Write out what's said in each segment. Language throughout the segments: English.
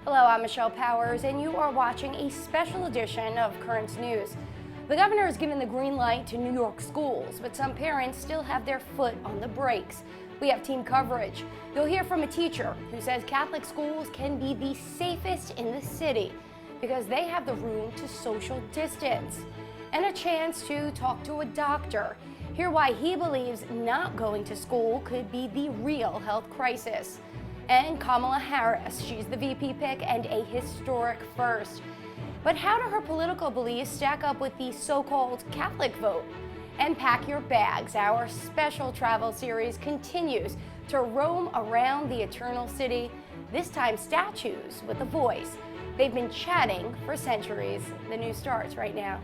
Hello, I'm Michelle Powers, and you are watching a special edition of Currents News. The governor has given the green light to New York schools, but some parents still have their foot on the brakes. We have team coverage. You'll hear from a teacher who says Catholic schools can be the safest in the city because they have the room to social distance. And a chance to talk to a doctor. Hear why he believes not going to school could be the real health crisis. And Kamala Harris, she's the VP pick and a historic first. But how do her political beliefs stack up with the so-called Catholic vote? And pack your bags. Our special travel series continues to roam around the Eternal City, this time statues with a voice. They've been chatting for centuries. The news starts right now.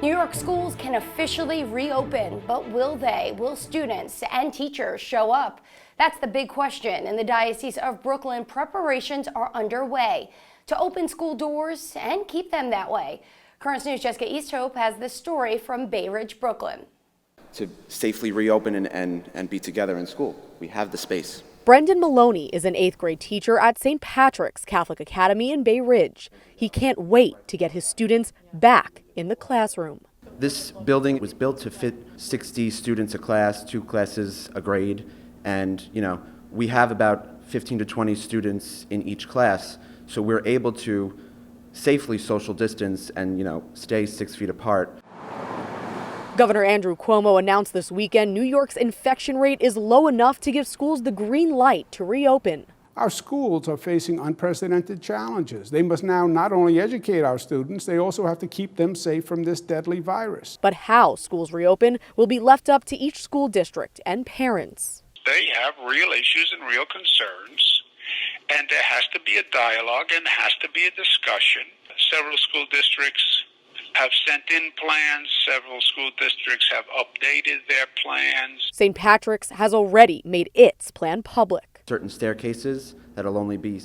New York schools can officially reopen, but will they? Will students and teachers show up? That's the big question. In the Diocese of Brooklyn, preparations are underway to open school doors and keep them that way. Currents News' Jessica Easthope has this story from Beirut, Brooklyn. To safely reopen and be together in school. We have the space. Brendan Maloney is an 8th grade teacher at St. Patrick's Catholic Academy in Bay Ridge. He can't wait to get his students back in the classroom. This building was built to fit 60 students a class, 2 classes a grade, and we have about 15 to 20 students in each class, so we're able to safely social distance and stay 6 feet apart. Governor Andrew Cuomo announced this weekend New York's infection rate is low enough to give schools the green light to reopen. Our schools are facing unprecedented challenges. They must now not only educate our students, they also have to keep them safe from this deadly virus. But how schools reopen will be left up to each school district and parents. They have real issues and real concerns, and there has to be a dialogue and has to be a discussion. Several school districts have sent in plans. Several school districts have updated their plans. St. Patrick's has already made its plan public. Certain staircases that'll only be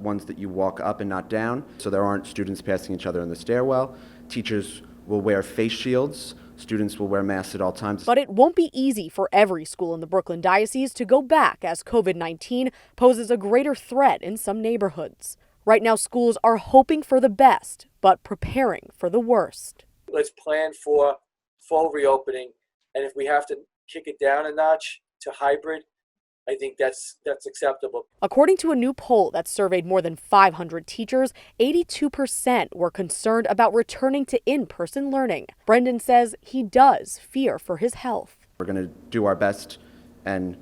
ones that you walk up and not down, so there aren't students passing each other in the stairwell. Teachers will wear face shields. Students will wear masks at all times. But it won't be easy for every school in the Brooklyn Diocese to go back as COVID-19 poses a greater threat in some neighborhoods. Right now, schools are hoping for the best, but preparing for the worst. Let's plan for full reopening, and if we have to kick it down a notch to hybrid, I think that's acceptable. According to a new poll that surveyed more than 500 teachers, 82% were concerned about returning to in-person learning. Brendan says he does fear for his health. We're going to do our best and,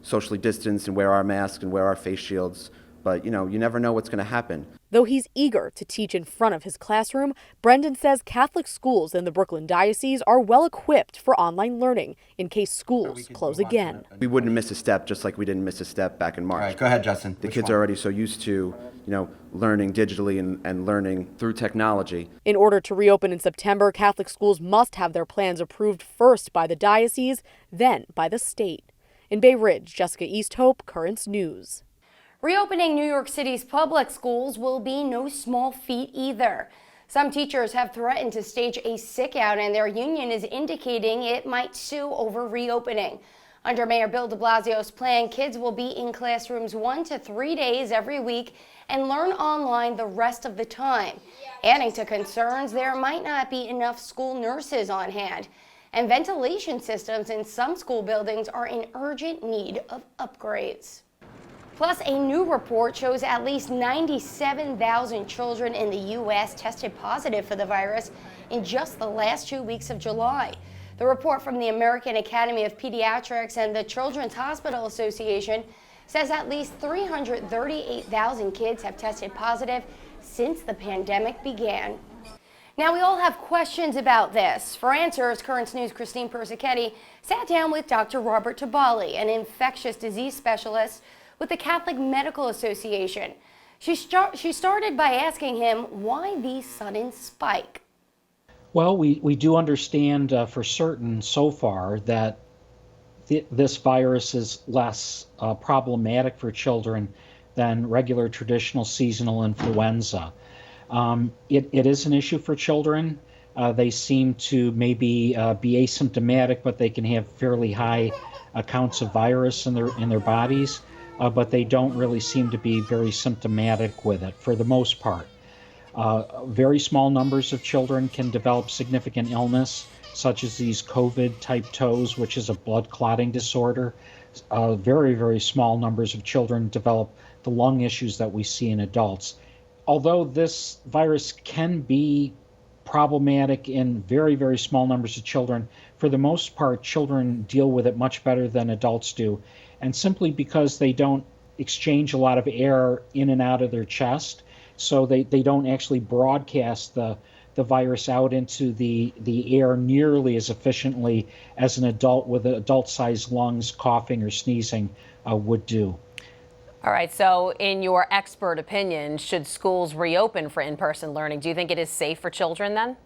socially distance and wear our masks and wear our face shields. But, you never know what's going to happen. Though he's eager to teach in front of his classroom, Brendan says Catholic schools in the Brooklyn Diocese are well equipped for online learning in case schools close again. We wouldn't miss a step, just like we didn't miss a step back in March. All right, go ahead, Justin. The kids are already so used to, learning digitally and learning through technology. In order to reopen in September, Catholic schools must have their plans approved first by the diocese, then by the state. In Bay Ridge, Jessica Easthope, Currents News. Reopening New York City's public schools will be no small feat either. Some teachers have threatened to stage a sick-out, and their union is indicating it might sue over reopening. Under Mayor Bill de Blasio's plan, kids will be in classrooms 1 to 3 days every week and learn online the rest of the time. Adding to concerns, there might not be enough school nurses on hand, and ventilation systems in some school buildings are in urgent need of upgrades. Plus, a new report shows at least 97,000 children in the U.S. tested positive for the virus in just the last 2 weeks of July. The report from the American Academy of Pediatrics and the Children's Hospital Association says at least 338,000 kids have tested positive since the pandemic began. Now, we all have questions about this. For answers, Currents News' Christine Persichetti sat down with Dr. Robert Tabali, an infectious disease specialist with the Catholic Medical Association. She started by asking him why the sudden spike. Well, we do understand for certain so far that this virus is less problematic for children than regular traditional seasonal influenza. It is an issue for children. They seem to maybe be asymptomatic, but they can have fairly high counts of virus in their bodies, but they don't really seem to be very symptomatic with it for the most part. Very small numbers of children can develop significant illness, such as these COVID-type toes, which is a blood clotting disorder. Very, very small numbers of children develop the lung issues that we see in adults. Although this virus can be problematic in very, very small numbers of children, for the most part, children deal with it much better than adults do. And simply because they don't exchange a lot of air in and out of their chest, so they don't actually broadcast the virus out into the air nearly as efficiently as an adult with adult-sized lungs coughing or sneezing would do. All right, so in your expert opinion, should schools reopen for in-person learning? Do you think it is safe for children then?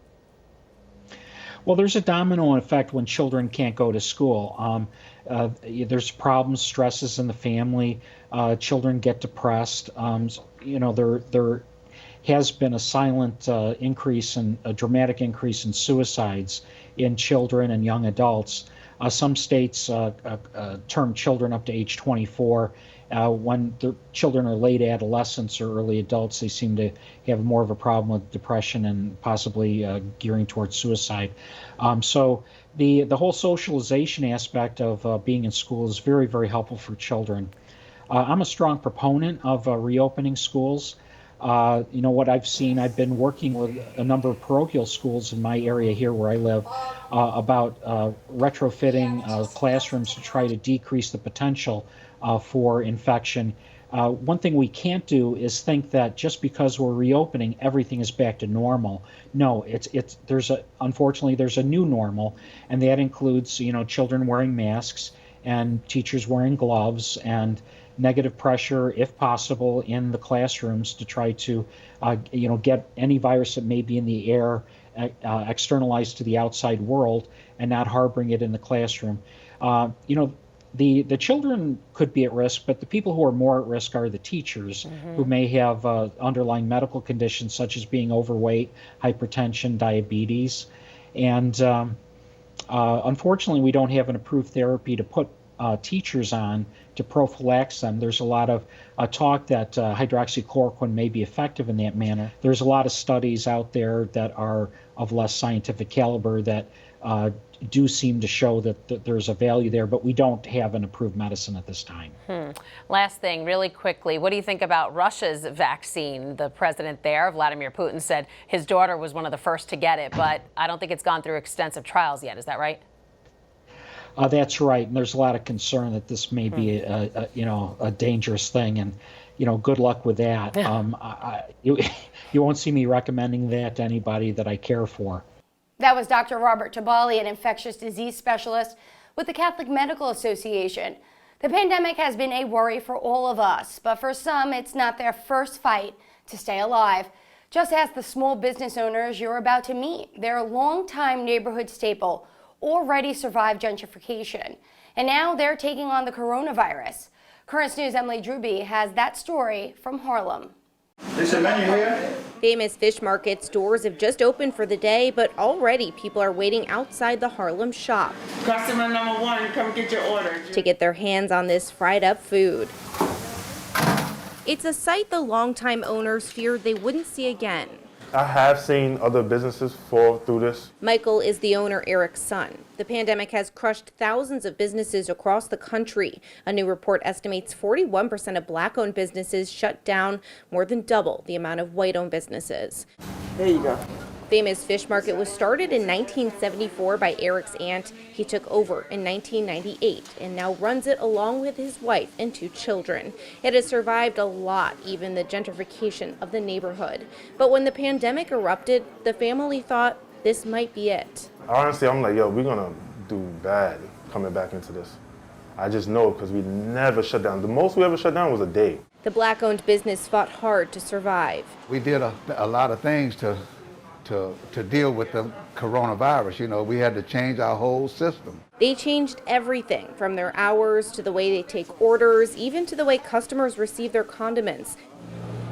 Well, there's a domino effect when children can't go to school. There's problems, stresses in the family. Children get depressed. There has been a silent increase and a dramatic increase in suicides in children and young adults. Some states term children up to age 24. When the children are late adolescents or early adults, they seem to have more of a problem with depression and possibly gearing towards suicide. So the whole socialization aspect of being in school is very, very helpful for children. I'm a strong proponent of reopening schools. What I've seen, I've been working with a number of parochial schools in my area here where I live about retrofitting classrooms to try to decrease the potential for infection. One thing we can't do is think that just because we're reopening, everything is back to normal. No, unfortunately there's a new normal, and that includes children wearing masks and teachers wearing gloves and negative pressure, if possible, in the classrooms to try to get any virus that may be in the air externalized to the outside world and not harboring it in the classroom. The children could be at risk, but the people who are more at risk are the teachers who may have underlying medical conditions such as being overweight, hypertension, diabetes. And unfortunately, we don't have an approved therapy to put teachers on to prophylax them. There's a lot of talk that hydroxychloroquine may be effective in that manner. There's a lot of studies out there that are of less scientific caliber that do seem to show that there's a value there, but we don't have an approved medicine at this time. Last thing, really quickly, what do you think about Russia's vaccine? The president there, Vladimir Putin, said his daughter was one of the first to get it, but I don't think it's gone through extensive trials yet. Is that right? That's right, and there's a lot of concern that this may be a dangerous thing, and good luck with that. You won't see me recommending that to anybody that I care for. That was Dr. Robert Tabali, an infectious disease specialist with the Catholic Medical Association. The pandemic has been a worry for all of us, but for some, it's not their first fight to stay alive. Just ask the small business owners you're about to meet. They're a longtime neighborhood staple, already survived gentrification, and now they're taking on the coronavirus. Currents News' Emily Druby has that story from Harlem. There's a menu here. Famous fish market's doors have just opened for the day, but already people are waiting outside the Harlem shop. Customer number 1, come get your order. To get their hands on this fried up food. It's a sight the longtime owners feared they wouldn't see again. I have seen other businesses fall through this. Michael is the owner, Eric's son. The pandemic has crushed thousands of businesses across the country. A new report estimates 41% of Black-owned businesses shut down, more than double the amount of white-owned businesses. There you go. Famous Fish Market was started in 1974 by Eric's aunt. He took over in 1998 and now runs it along with his wife and 2 children. It has survived a lot, even the gentrification of the neighborhood. But when the pandemic erupted, the family thought this might be it. Honestly, I'm like, we're gonna do bad coming back into this. I just know because we never shut down. The most we ever shut down was a day. The Black-owned business fought hard to survive. We did a lot of things to deal with the coronavirus. We had to change our whole system. They changed everything from their hours to the way they take orders, even to the way customers receive their condiments.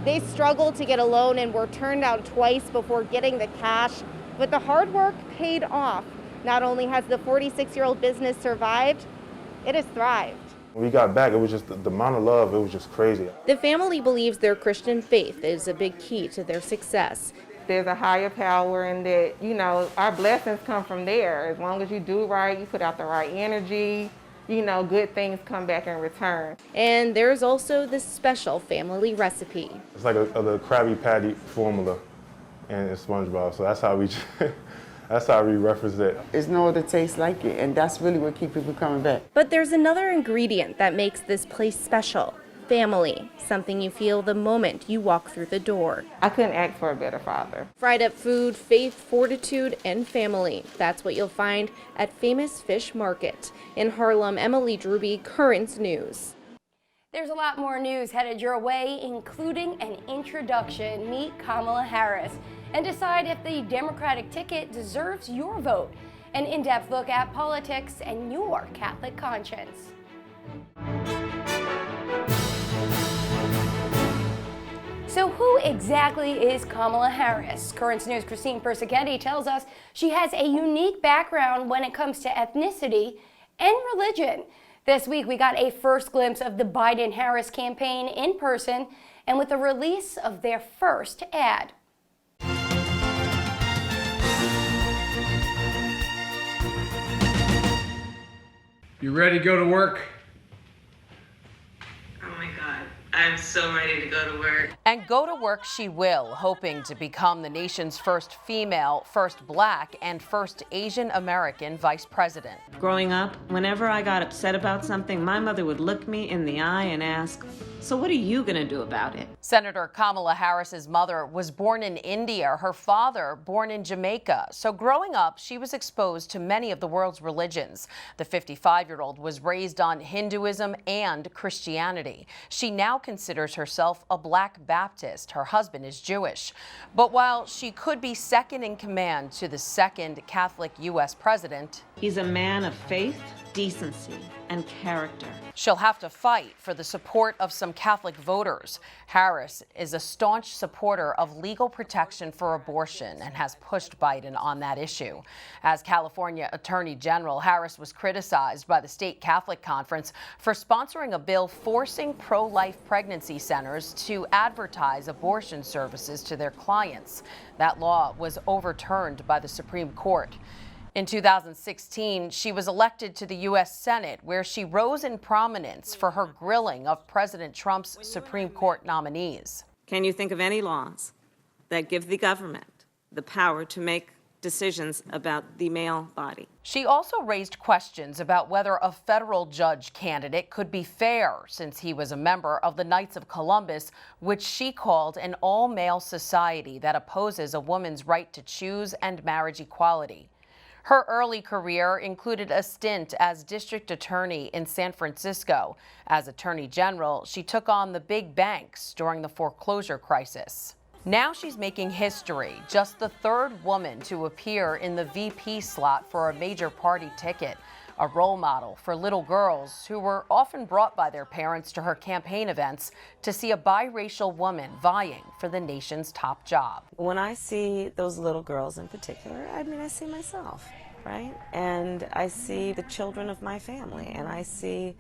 They struggled to get a loan and were turned down twice before getting the cash, but the hard work paid off. Not only has the 46-year-old business survived, it has thrived. When we got back, it was just the amount of love, it was just crazy. The family believes their Christian faith is a big key to their success. There's a higher power in that, you know, our blessings come from there. As long as you do right, you put out the right energy, you know, good things come back in return. And there's also this special family recipe. It's like the Krabby Patty formula and SpongeBob, so that's how we that's how we reference it. There's no other taste like it, and that's really what keeps people coming back. But there's another ingredient that makes this place special. Family, something you feel the moment you walk through the door. I couldn't ask for a better father. Fried up food, faith, fortitude, and family. That's what you'll find at Famous Fish Market. In Harlem, Emily Druby, Currents News. There's a lot more news headed your way, including an introduction. Meet Kamala Harris and decide if the Democratic ticket deserves your vote. An in-depth look at politics and your Catholic conscience. So who exactly is Kamala Harris? Currents News' Christine Persichetti tells us she has a unique background when it comes to ethnicity and religion. This week we got a first glimpse of the Biden-Harris campaign in person and with the release of their first ad. You ready to go to work? Oh my God, I'm so ready to go to work. And go to work she will, hoping to become the nation's first female, first Black, and first Asian American vice president. Growing up, whenever I got upset about something, my mother would look me in the eye and ask, "So what are you gonna do about it?" Senator Kamala Harris's mother was born in India, her father born in Jamaica. So growing up, she was exposed to many of the world's religions. The 55-year-old was raised on Hinduism and Christianity. She now considers herself a Black Baptist. Her husband is Jewish. But while she could be second in command to the second Catholic U.S. president, He's a man of faith, decency, and character. she'll have to fight for the support of some Catholic voters. Harris is a staunch supporter of legal protection for abortion and has pushed Biden on that issue. As California Attorney General, Harris was criticized by the state Catholic Conference for sponsoring a bill forcing pro-life pregnancy centers to advertise abortion services to their clients. That law was overturned by the Supreme Court. In 2016, she was elected to the U.S. Senate, where she rose in prominence for her grilling of President Trump's Supreme Court nominees. Can you think of any laws that give the government the power to make decisions about the male body? She also raised questions about whether a federal judge candidate could be fair, since he was a member of the Knights of Columbus, which she called an all-male society that opposes a woman's right to choose and marriage equality. Her early career included a stint as district attorney in San Francisco. As attorney general, she took on the big banks during the foreclosure crisis. Now she's making history, just the third woman to appear in the VP slot for a major party ticket, a role model for little girls who were often brought by their parents to her campaign events to see a biracial woman vying for the nation's top job. When I see those little girls in particular, I see myself, right? And I see the children of my family, and I see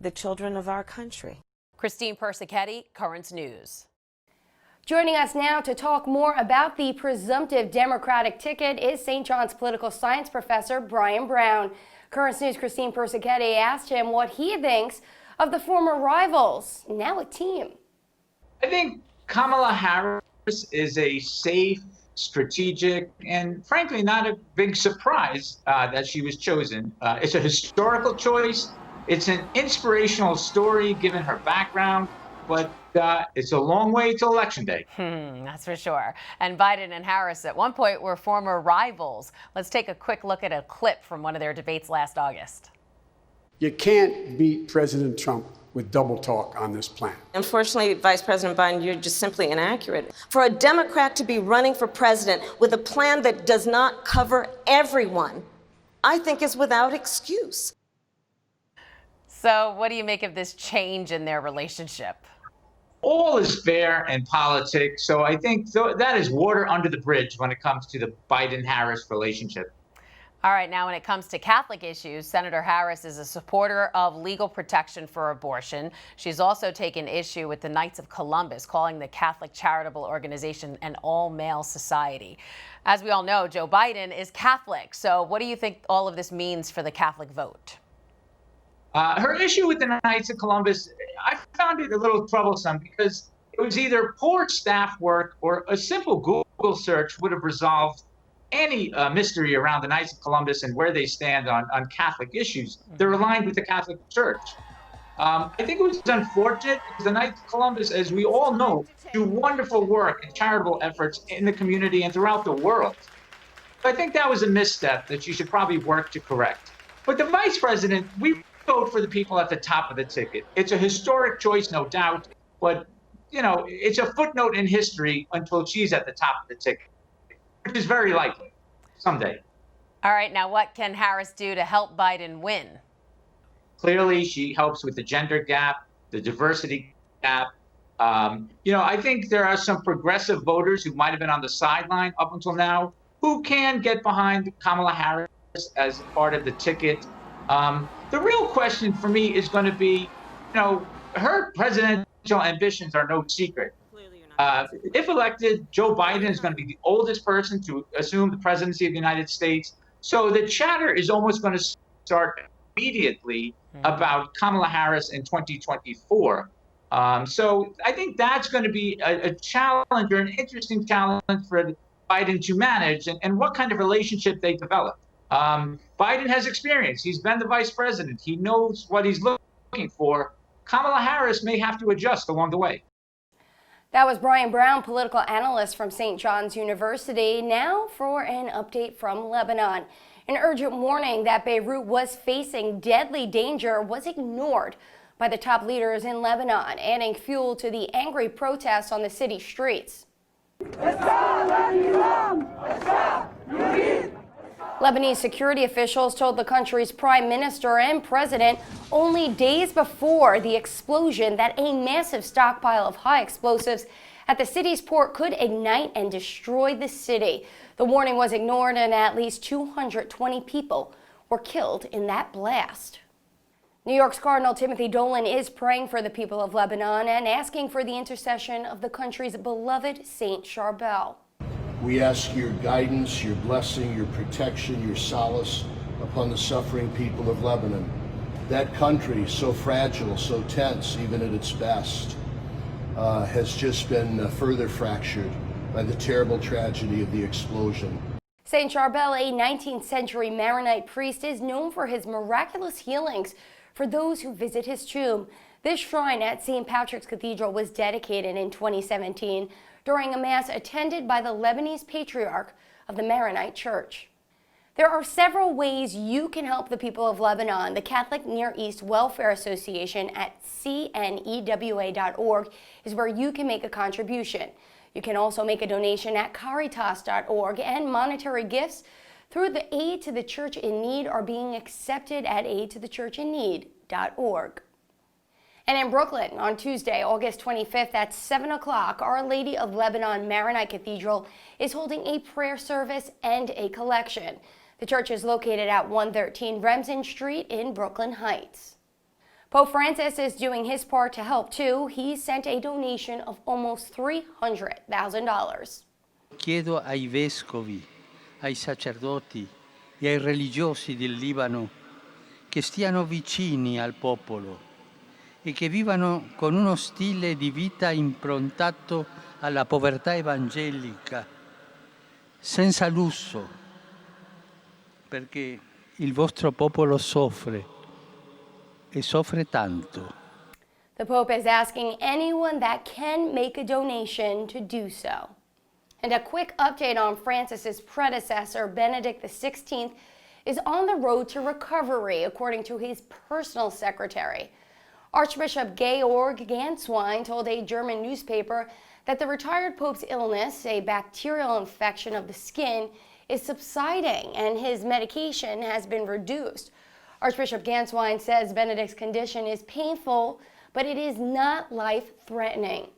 the children of our country. Christine Persichetti, Currents News. Joining us now to talk more about the presumptive Democratic ticket is St. John's political science professor Brian Brown. Currents News' Christine Persichetti asked him what he thinks of the former rivals, now a team. I think Kamala Harris is a safe, strategic, and frankly not a big surprise that she was chosen. It's a historical choice. It's an inspirational story given her background, but it's a long way to Election Day. That's for sure. And Biden and Harris at one point were former rivals. Let's take a quick look at a clip from one of their debates last August. You can't beat President Trump with double talk on this plan. Unfortunately, Vice President Biden, you're just simply inaccurate. For a Democrat to be running for president with a plan that does not cover everyone, I think is without excuse. So what do you make of this change in their relationship? all is fair in politics. So I think that is water under the bridge when it comes to the Biden-Harris relationship. All right, now when it comes to Catholic issues, Senator Harris is a supporter of legal protection for abortion. She's also taken issue with the Knights of Columbus, calling the Catholic charitable organization an all-male society. As we all know, Joe Biden is Catholic. So what do you think all of this means for the Catholic vote? Her issue with the Knights of Columbus, I found it a little troublesome because it was either poor staff work or a simple Google search would have resolved any mystery around the Knights of Columbus and where they stand on Catholic issues. They're aligned with the Catholic Church. I think it was unfortunate because the Knights of Columbus, as we all know, do wonderful work and charitable efforts in the community and throughout the world. So I think that was a misstep that you should probably work to correct. But the vice president, we vote for the people at the top of the ticket. It's a historic choice, no doubt, but it's a footnote in history until she's at the top of the ticket, which is very likely someday. All right, now what can Harris do to help Biden win? Clearly, she helps with the gender gap, the diversity gap. I think there are some progressive voters who might have been on the sideline up until now who can get behind Kamala Harris as part of the ticket. The real question for me is going to be, her presidential ambitions are no secret. If elected, Joe Biden is going to be the oldest person to assume the presidency of the United States. So the chatter is almost going to start immediately about Kamala Harris in 2024. So I think that's going to be a challenge or an interesting challenge for Biden to manage and what kind of relationship they develop. Biden has experience. He's been the vice president. He knows what he's looking for. Kamala Harris may have to adjust along the way. That was Brian Brown, political analyst from St. John's University. Now for an update from Lebanon. An urgent warning that Beirut was facing deadly danger was ignored by the top leaders in Lebanon, adding fuel to the angry protests on the city streets. Lebanese security officials told the country's prime minister and president only days before the explosion that a massive stockpile of high explosives at the city's port could ignite and destroy the city. The warning was ignored and at least 220 people were killed in that blast. New York's Cardinal Timothy Dolan is praying for the people of Lebanon and asking for the intercession of the country's beloved Saint Charbel. We ask your guidance, your blessing, your protection, your solace upon the suffering people of Lebanon. That country, so fragile, so tense, even at its best, has just been further fractured by the terrible tragedy of the explosion. Saint Charbel, a 19th century Maronite priest, is known for his miraculous healings for those who visit his tomb. This shrine at St. Patrick's Cathedral was dedicated in 2017 during a mass attended by the Lebanese patriarch of the Maronite Church. There are several ways you can help the people of Lebanon. The Catholic Near East Welfare Association at cnewa.org is where you can make a contribution. You can also make a donation at caritas.org, and monetary gifts through the Aid to the Church in Need are being accepted at aidtothechurchinnneed.org. And in Brooklyn, on Tuesday, August 25th at 7 o'clock, Our Lady of Lebanon Maronite Cathedral is holding a prayer service and a collection. The church is located at 113 Remsen Street in Brooklyn Heights. Pope Francis is doing his part to help, too. He sent a donation of almost $300,000. Chiedo ai vescovi, ai sacerdoti e ai religiosi del Libano che stiano vicini al popolo e che vivano con uno stile di vita improntato alla povertà evangelica, senza lusso, perché il vostro popolo soffre e soffre tanto. The Pope is asking anyone that can make a donation to do so. And a quick update on Francis's predecessor, Benedict XVI, is on the road to recovery, according to his personal secretary. Archbishop Georg Ganswein told a German newspaper that the retired Pope's illness, a bacterial infection of the skin, is subsiding and his medication has been reduced. Archbishop Ganswein says Benedict's condition is painful, but it is not life-threatening.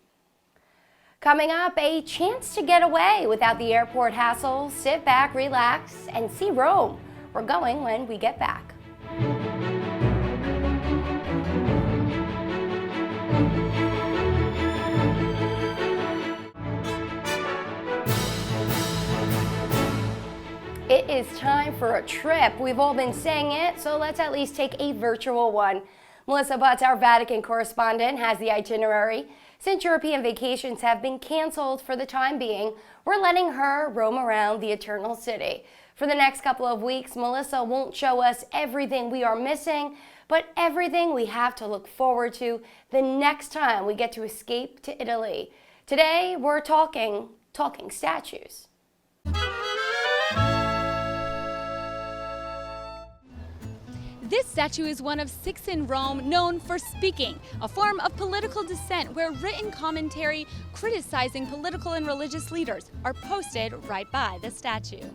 Coming up, a chance to get away without the airport hassle. Sit back, relax, and see Rome. We're going when we get back. It is time for a trip. We've all been saying it, so let's at least take a virtual one. Melissa Butts, our Vatican correspondent, has the itinerary. Since European vacations have been canceled for the time being, we're letting her roam around the Eternal City. For the next couple of weeks, Melissa won't show us everything we are missing, but everything we have to look forward to the next time we get to escape to Italy. Today, we're talking statues. This statue is one of 6 in Rome known for speaking, a form of political dissent where written commentary criticizing political and religious leaders are posted right by the statue.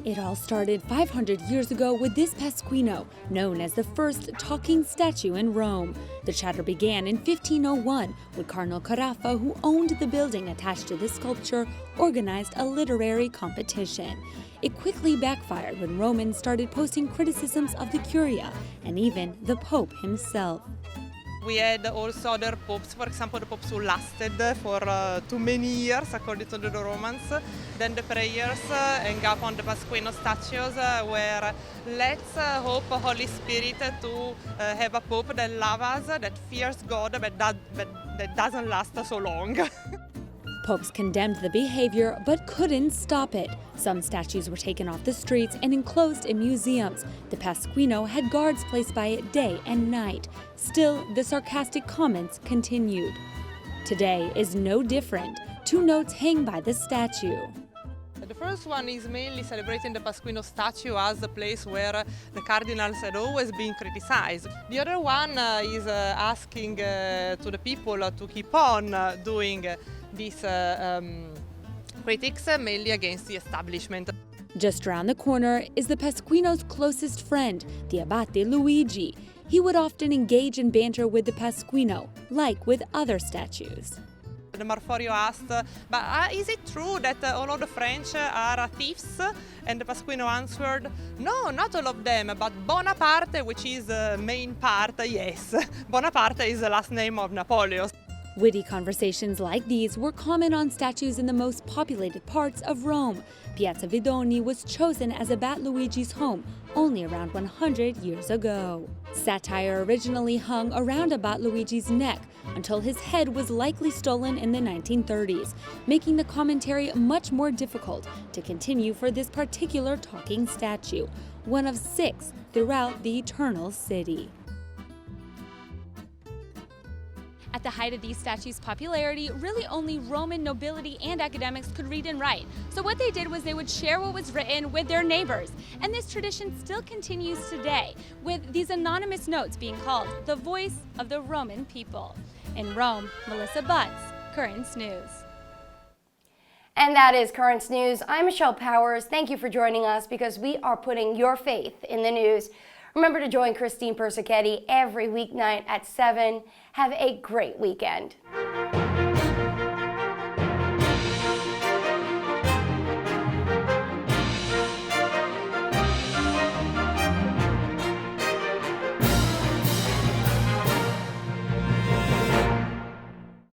It all started 500 years ago with this Pasquino, known as the first talking statue in Rome. The chatter began in 1501 when Cardinal Carafa, who owned the building attached to this sculpture, organized a literary competition. It quickly backfired when Romans started posting criticisms of the Curia and even the Pope himself. We had also other popes, for example, the popes who lasted for too many years, according to the Romans. Then the prayers hang up on the Pasquino statues were, let's hope Holy Spirit to have a pope that loves us, that fears God, but that doesn't last so long. Popes condemned the behavior but couldn't stop it. Some statues were taken off the streets and enclosed in museums. The Pasquino had guards placed by it day and night. Still, the sarcastic comments continued. Today is no different. 2 notes hang by the statue. The first one is mainly celebrating the Pasquino statue as the place where the cardinals had always been criticized. The other one is asking to the people to keep on doing these critics, mainly against the establishment. Just around the corner is the Pasquino's closest friend, the Abate Luigi. He would often engage in banter with the Pasquino, like with other statues. The Marforio asked, but is it true that all of the French are thieves? And the Pasquino answered, no, not all of them, but Bonaparte, which is the main part, yes. Bonaparte is the last name of Napoleon. Witty conversations like these were common on statues in the most populated parts of Rome. Piazza Vidoni was chosen as Abate Luigi's home only around 100 years ago. Satire originally hung around Abate Luigi's neck until his head was likely stolen in the 1930s, making the commentary much more difficult to continue for this particular talking statue, one of 6 throughout the Eternal City. At the height of these statues' popularity, really only Roman nobility and academics could read and write. So what they did was they would share what was written with their neighbors. And this tradition still continues today, with these anonymous notes being called the voice of the Roman people. In Rome, Melissa Butts, Currents News. And that is Currents News. I'm Michelle Powers. Thank you for joining us because we are putting your faith in the news. Remember to join Christine Persichetti every weeknight at 7. Have a great weekend.